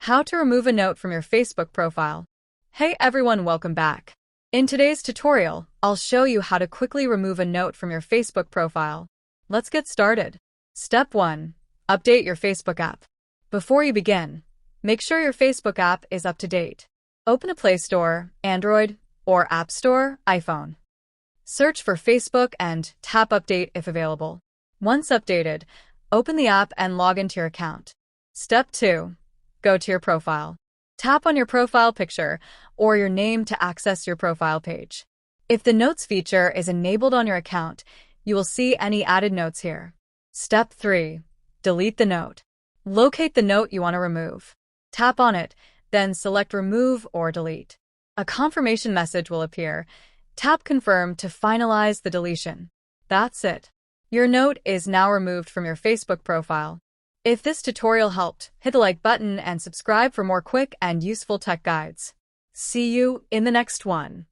How to remove a note from your Facebook profile. Hey everyone, welcome back. In today's tutorial, I'll show you how to quickly remove a note from your Facebook profile. Let's get started. Step 1. Update your Facebook app. Before you begin, make sure your Facebook app is up to date. Open a Play Store, Android, or App Store, iPhone. Search for Facebook and tap Update if available. Once updated, open the app and log into your account. Step 2. Go to your profile. Tap on your profile picture or your name to access your profile page. If the Notes feature is enabled on your account, you will see any added notes here. Step 3. Delete the note. Locate the note you want to remove. Tap on it, then select Remove or Delete. A confirmation message will appear. Tap Confirm to finalize the deletion. That's it. Your note is now removed from your Facebook profile. If this tutorial helped, hit the like button and subscribe for more quick and useful tech guides. See you in the next one.